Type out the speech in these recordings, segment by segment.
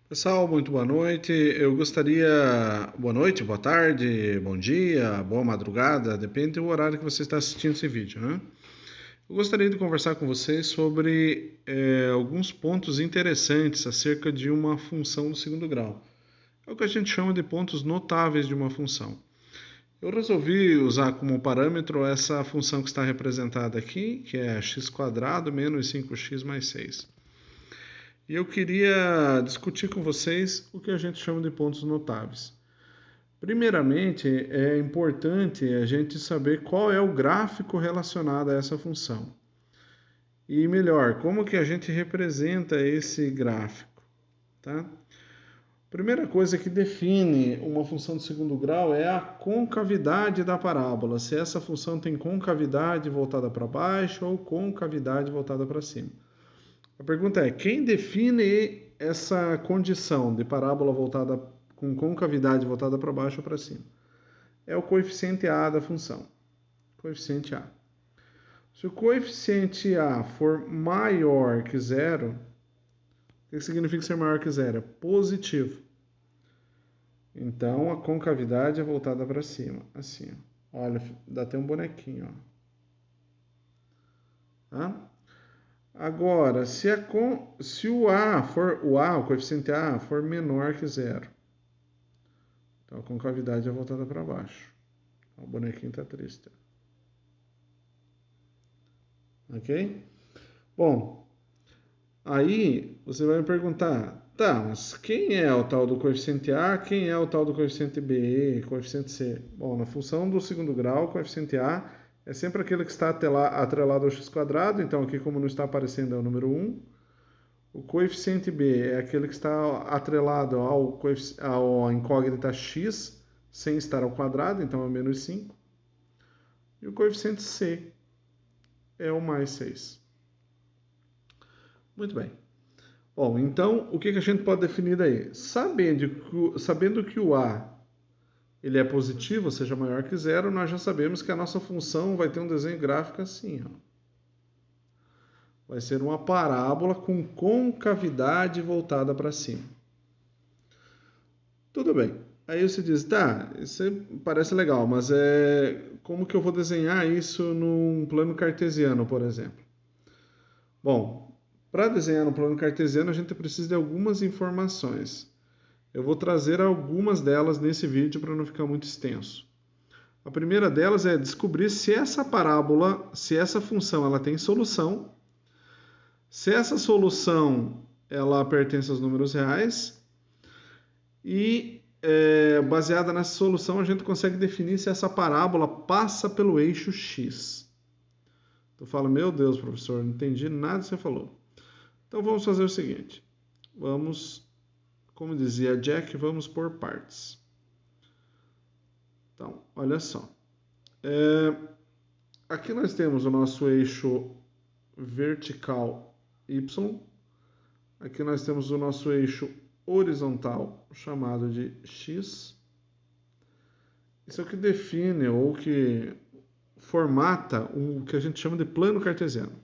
Pessoal, muito boa noite. Eu gostaria. Boa noite, boa tarde, bom dia, boa madrugada, depende do horário que você está assistindo esse vídeo, né? Eu gostaria de conversar com vocês sobre alguns pontos interessantes acerca de uma função do segundo grau. É o que a gente chama de pontos notáveis de uma função. Eu resolvi usar como parâmetro essa função que está representada aqui, que é x² menos 5x mais 6. E eu queria discutir com vocês o que a gente chama de pontos notáveis. Primeiramente, é importante a gente saber qual é o gráfico relacionado a essa função. E melhor, como que a gente representa esse gráfico, tá? Primeira coisa que define uma função de segundo grau é a concavidade da parábola, se essa função tem concavidade voltada para baixo ou concavidade voltada para cima. A pergunta é: quem define essa condição de parábola voltada com concavidade voltada para baixo ou para cima? É o coeficiente A da função. Coeficiente A. Se o coeficiente A for maior que zero, o que significa ser maior que zero? É positivo. Então a concavidade é voltada para cima. Assim, ó. Olha, dá até um bonequinho. Ó. Tá? Agora, se o coeficiente A for menor que zero, então a concavidade é voltada para baixo. O bonequinho está triste. Ok? Bom, aí você vai me perguntar, tá, mas quem é o tal do coeficiente A, quem é o tal do coeficiente B, coeficiente C? Bom, na função do segundo grau, o coeficiente A é sempre aquele que está atrelado ao x², então aqui como não está aparecendo é o número 1. O coeficiente B é aquele que está atrelado ao incógnita x, sem estar ao quadrado, então é menos 5. E o coeficiente C é o mais 6. Muito bem. Bom, então o que a gente pode definir daí? Sabendo que o A ele é positivo, ou seja, maior que zero, nós já sabemos que a nossa função vai ter um desenho gráfico assim. Ó. Vai ser uma parábola com concavidade voltada para cima. Tudo bem. Aí você diz, tá, isso parece legal, mas como que eu vou desenhar isso num plano cartesiano, por exemplo? Bom, para desenhar no plano cartesiano a gente precisa de algumas informações. Eu vou trazer algumas delas nesse vídeo para não ficar muito extenso. A primeira delas é descobrir se essa parábola, se essa função ela tem solução, se essa solução ela pertence aos números reais e baseada nessa solução, a gente consegue definir se essa parábola passa pelo eixo x. Tu fala, meu Deus, professor, não entendi nada que você falou. Então vamos fazer o seguinte. Vamos, como dizia Jack, vamos por partes. Então, olha só. Aqui nós temos o nosso eixo vertical y. Aqui nós temos o nosso eixo horizontal, chamado de x. Isso é o que define ou que formata o que a gente chama de plano cartesiano.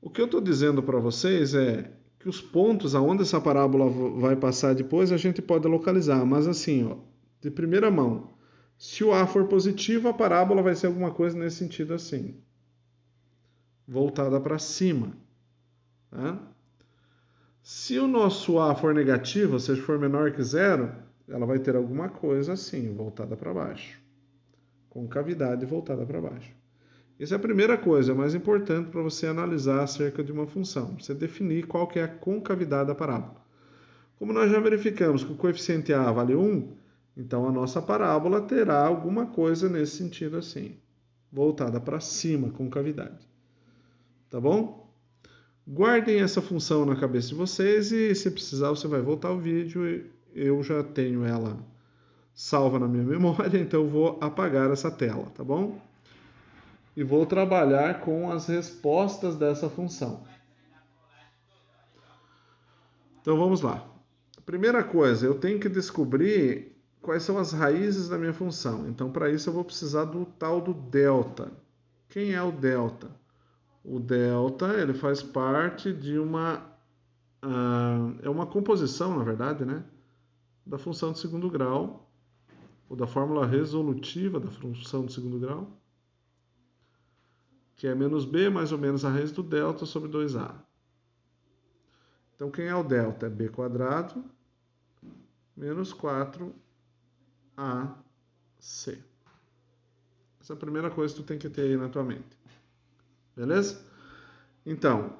O que eu estou dizendo para vocês é que os pontos aonde essa parábola vai passar depois a gente pode localizar, mas assim, ó, de primeira mão, se o A for positivo, a parábola vai ser alguma coisa nesse sentido assim, voltada para cima. Tá? Se o nosso A for negativo, ou seja, for menor que zero, ela vai ter alguma coisa assim, voltada para baixo, concavidade voltada para baixo. Essa é a primeira coisa, a mais importante para você analisar acerca de uma função. Você definir qual que é a concavidade da parábola. Como nós já verificamos que o coeficiente A vale 1, então a nossa parábola terá alguma coisa nesse sentido assim, voltada para cima, concavidade. Tá bom? Guardem essa função na cabeça de vocês e se precisar você vai voltar ao vídeo. Eu já tenho ela salva na minha memória, então eu vou apagar essa tela, tá bom? E vou trabalhar com as respostas dessa função. Então vamos lá. Primeira coisa, eu tenho que descobrir quais são as raízes da minha função. Então para isso eu vou precisar do tal do delta. Quem é o delta? O delta ele faz parte de uma é uma composição, na verdade, né, da função de segundo grau, ou da fórmula resolutiva da função de segundo grau, que é menos b mais ou menos a raiz do delta sobre 2a. Então, quem é o delta? É b quadrado menos 4ac. Essa é a primeira coisa que tu tem que ter aí na tua mente. Beleza? Então,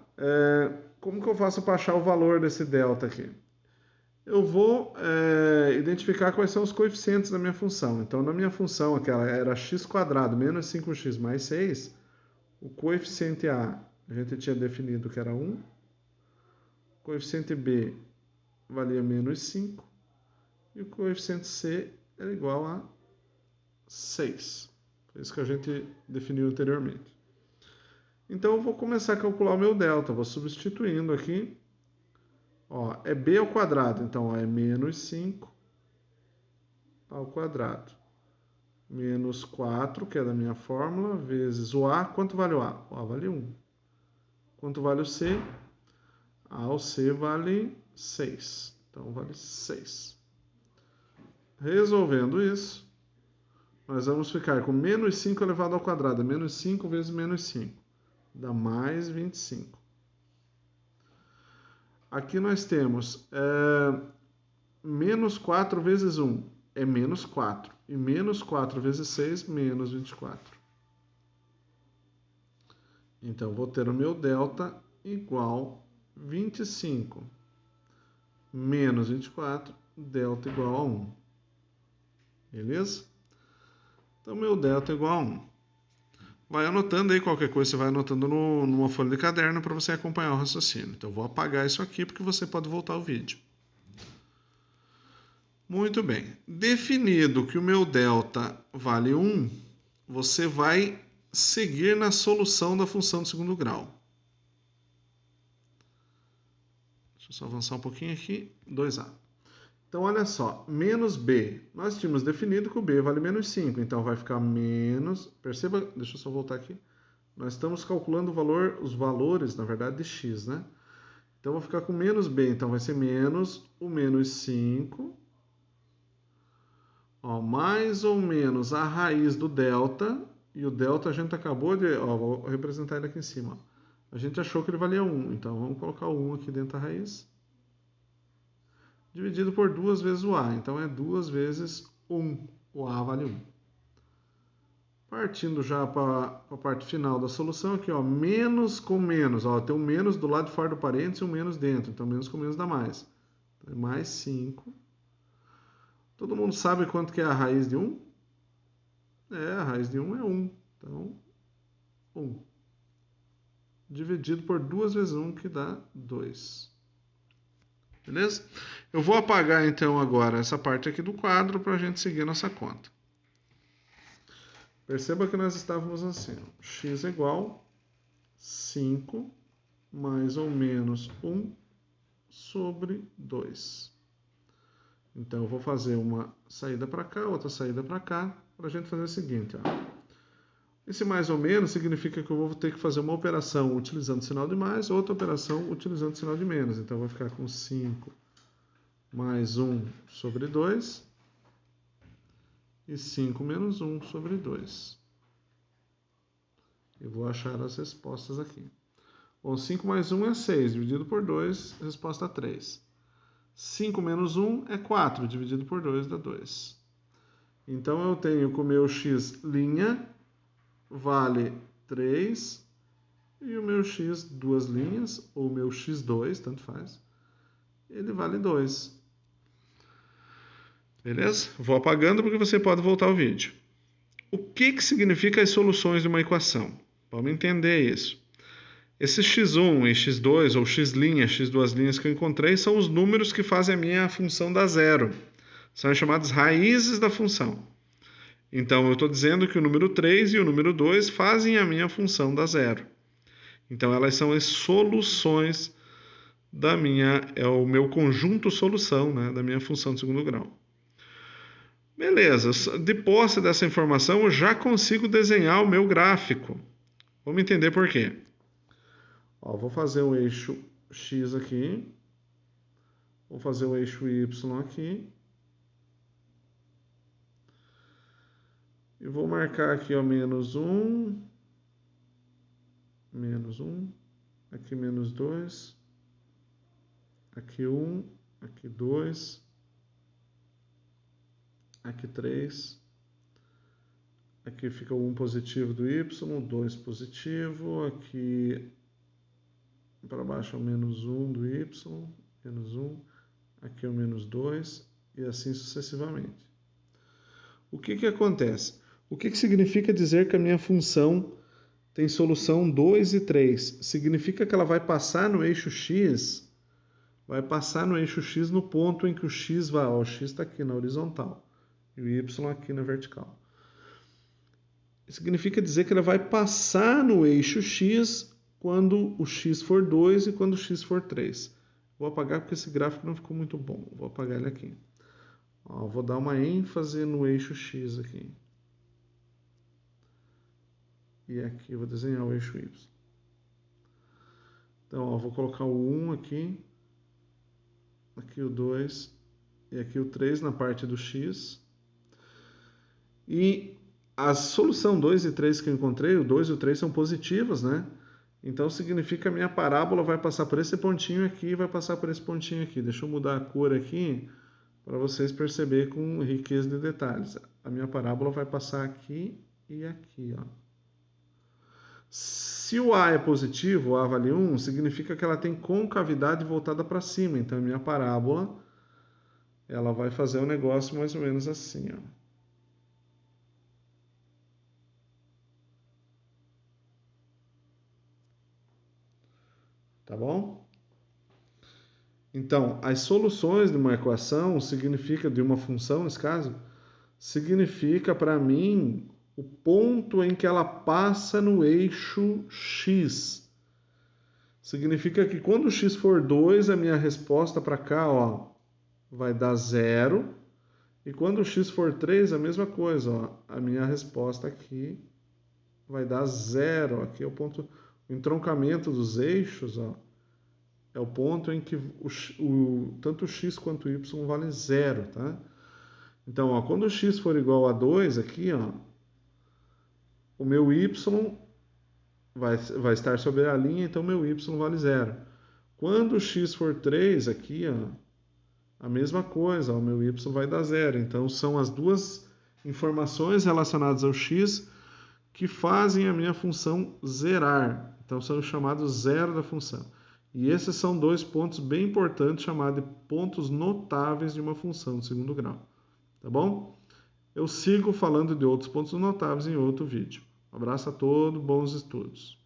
como que eu faço para achar o valor desse delta aqui? Eu vou identificar quais são os coeficientes da minha função. Então, na minha função, aquela era x quadrado menos 5x mais 6, o coeficiente a gente tinha definido que era 1, o coeficiente b valia menos 5 e o coeficiente c era igual a 6. Foi isso que a gente definiu anteriormente. Então, eu vou começar a calcular o meu delta. Vou substituindo aqui. Ó, é b ao quadrado, então ó, é menos 5 ao quadrado. Menos 4, que é da minha fórmula, vezes o a. Quanto vale o a? O a vale 1. Quanto vale o c? O c vale 6. Então, vale 6. Resolvendo isso, nós vamos ficar com menos 5 elevado ao quadrado. Menos 5 vezes menos 5. Dá mais 25. Aqui nós temos menos 4 vezes 1 é menos 4. E menos 4 vezes 6, menos 24. Então, vou ter o meu delta igual 25 menos 24, delta igual a 1. Beleza? Então, meu delta é igual a 1. Vai anotando aí qualquer coisa, você vai anotando numa folha de caderno para você acompanhar o raciocínio. Então, eu vou apagar isso aqui porque você pode voltar ao vídeo. Muito bem. Definido que o meu delta vale 1, você vai seguir na solução da função de segundo grau. Deixa eu só avançar um pouquinho aqui. 2a. Então, olha só. Menos b. Nós tínhamos definido que o b vale menos 5. Então, vai ficar menos... Perceba, deixa eu só voltar aqui. Nós estamos calculando os valores, na verdade, de x, né? Então, eu vou ficar com menos b. Então, vai ser menos o menos 5. Ó, mais ou menos a raiz do delta. E o delta a gente acabou de... Ó, vou representar ele aqui em cima. Ó. A gente achou que ele valia 1. Então, vamos colocar o 1 aqui dentro da raiz. Dividido por 2 vezes o a. Então, é 2 vezes 1. O a vale 1. Partindo já para a parte final da solução, aqui, ó, menos com menos. Ó, tem um menos do lado de fora do parênteses e um menos dentro. Então, menos com menos dá mais. Então, é mais 5. Todo mundo sabe quanto que é a raiz de 1? A raiz de 1 é 1. Então, 1. Dividido por 2 vezes 1, que dá 2. Beleza? Eu vou apagar, então, agora essa parte aqui do quadro para a gente seguir nossa conta. Perceba que nós estávamos assim. X é igual a 5 mais ou menos 1 sobre 2. Então, eu vou fazer uma saída para cá, outra saída para cá, para a gente fazer o seguinte. Ó. Esse mais ou menos significa que eu vou ter que fazer uma operação utilizando o sinal de mais, outra operação utilizando o sinal de menos. Então, eu vou ficar com 5 mais 1 sobre 2 e 5 menos 1 sobre 2. Eu vou achar as respostas aqui. Bom, 5 mais 1 é 6, dividido por 2, resposta 3. 5 menos 1 é 4, dividido por 2 dá 2. Então, eu tenho que o meu x' vale 3 e o meu x duas linhas, ou o meu x2, tanto faz, ele vale 2. Beleza? Vou apagando porque você pode voltar ao vídeo. O que significa as soluções de uma equação? Vamos entender isso. Esse x1 e x2, ou x', x duas linhas que eu encontrei, são os números que fazem a minha função dar zero. São as chamadas raízes da função. Então, eu estou dizendo que o número 3 e o número 2 fazem a minha função dar zero. Então, elas são as soluções da minha... É o meu conjunto solução, né, da minha função de segundo grau. Beleza, de posse dessa informação, eu já consigo desenhar o meu gráfico. Vamos entender por quê. Ó, vou fazer um eixo X aqui. Vou fazer o eixo y aqui. E vou marcar aqui, ó, menos 1, aqui menos 2, aqui 1, aqui 2, aqui 3, aqui fica o 1 positivo do y, 2 positivo, aqui para baixo é o menos 1 do y, menos 1, aqui é o menos 2 e assim sucessivamente. O que acontece? O que significa dizer que a minha função tem solução 2 e 3? Significa que ela vai passar no eixo x, no ponto em que o x vai, ó, o x está aqui na horizontal e o y aqui na vertical. Significa dizer que ela vai passar no eixo x quando o x for 2 e quando o x for 3. Vou apagar porque esse gráfico não ficou muito bom. Vou apagar ele aqui. Ó, vou dar uma ênfase no eixo x aqui. E aqui eu vou desenhar o eixo y. Então, ó, vou colocar o 1 aqui. Aqui o 2 e aqui o 3 na parte do x. E a solução 2 e 3 que eu encontrei, o 2 e o 3 são positivas, né? Então significa que a minha parábola vai passar por esse pontinho aqui e vai passar por esse pontinho aqui. Deixa eu mudar a cor aqui para vocês perceberem com riqueza de detalhes. A minha parábola vai passar aqui e aqui, ó. Se o A é positivo, o A vale 1, significa que ela tem concavidade voltada para cima. Então a minha parábola ela vai fazer um negócio mais ou menos assim, ó. Tá bom? Então, as soluções de uma equação significa, de uma função nesse caso, significa para mim o ponto em que ela passa no eixo x. Significa que quando o x for 2, a minha resposta para cá, ó, vai dar 0. E quando o x for 3, a mesma coisa, ó, a minha resposta aqui vai dar 0. Aqui é o ponto, o entroncamento dos eixos, ó, é o ponto em que tanto o x quanto o y vale 0, tá? Então, ó, quando o x for igual a 2 aqui, ó, o meu y vai estar sobre a linha, então meu y vale 0. Quando o x for 3 aqui, ó, a mesma coisa, o meu y vai dar 0. Então são as duas informações relacionadas ao x que fazem a minha função zerar. Então são chamados zero da função. E esses são dois pontos bem importantes, chamados de pontos notáveis de uma função de segundo grau. Tá bom? Eu sigo falando de outros pontos notáveis em outro vídeo. Um abraço a todos, bons estudos.